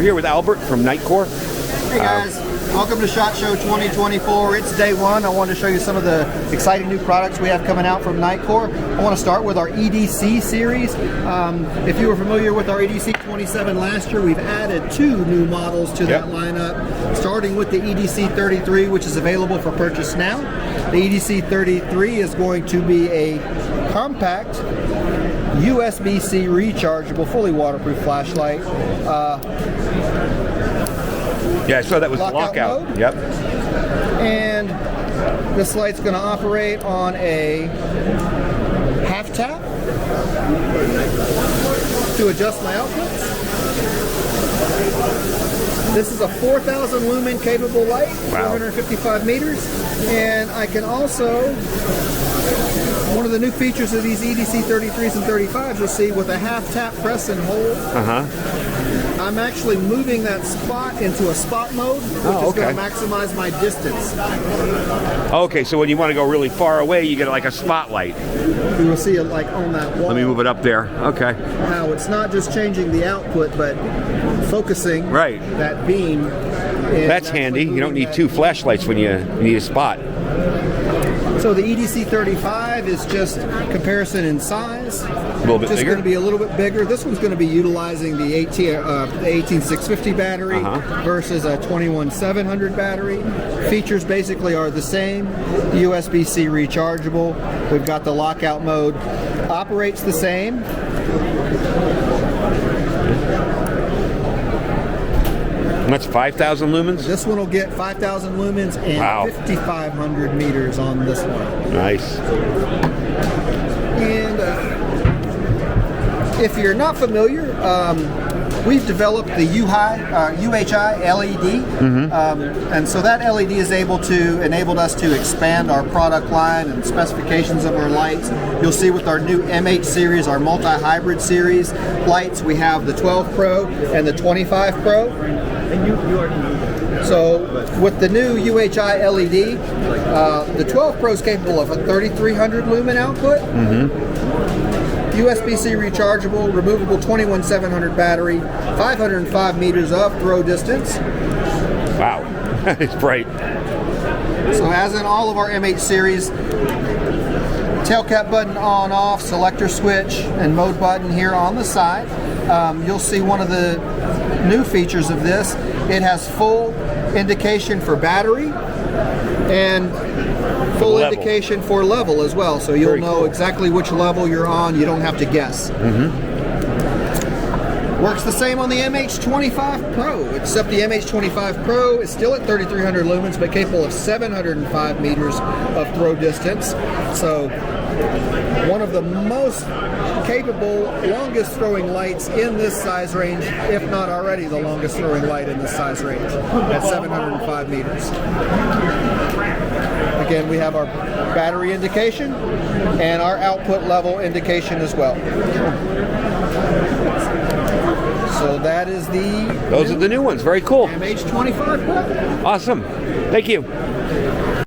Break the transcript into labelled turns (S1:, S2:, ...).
S1: here with Albert from NiteCore.
S2: Hey guys, welcome to SHOT Show 2024. It's day one. I wanted to show you some of the exciting new products we have coming out from NiteCore. I want to start with our EDC series. If you were familiar with our EDC 27 last year, we've added 2 new models to that lineup, starting with the EDC 33, which is available for purchase now. The EDC 33 is going to be a compact USB-C rechargeable, fully waterproof flashlight.
S1: Yeah, I saw that was lockout.
S2: Mode.
S1: Yep.
S2: And this light's going to operate on a half tap to adjust my outputs. This is a 4,000 lumen capable light, 455 meters, and I can also, one of the new features of these EDC 33s and 35s, you'll see with a half tap press and hold, I'm actually moving that spot into a spot mode, which is going to maximize my distance.
S1: Okay, so when you want to go really far away, you get like a spotlight.
S2: You will see it like on that wall.
S1: Let me move it up there. Okay.
S2: Now, it's not just changing the output, but focusing that beam.
S1: That's handy. You don't need 2 flashlights when you need a spot.
S2: So the EDC 35 is just comparison in size.
S1: A little bit bigger?
S2: Just going to be a little bit bigger. This one's going to be utilizing the 18650 battery versus a 21700 battery. Features basically are the same. USB-C rechargeable. We've got the lockout mode. Operates the same.
S1: And that's 5,000 lumens?
S2: This one will get 5,000 lumens and 5,500 meters on this one.
S1: Nice.
S2: And if you're not familiar, we've developed the UHI LED, and so that LED is enabled us to expand our product line and specifications of our lights. You'll see with our new MH series, our multi-hybrid series lights, we have the 12 Pro and the 25 Pro. So with the new UHI LED, the 12 Pro is capable of a 3,300 lumen output, USB-C rechargeable, removable 21700 battery, 505 meters of throw distance.
S1: Wow, it's bright.
S2: So as in all of our MH series, tail cap button on off, selector switch, and mode button here on the side. You'll see one of the new features of this. It has full indication for battery and full indication for level as well, so you'll know exactly which level you're on. You don't have to guess. Works the same on the MH25 Pro, except the MH25 Pro is still at 3,300 lumens, but capable of 705 meters of throw distance. So one of the most capable, longest throwing lights in this size range, if not already the longest throwing light in this size range, at 705 meters. Again, we have our battery indication and our output level indication as well. So that is
S1: those are the new ones. Very cool.
S2: MH25 Pro.
S1: Awesome. Thank you.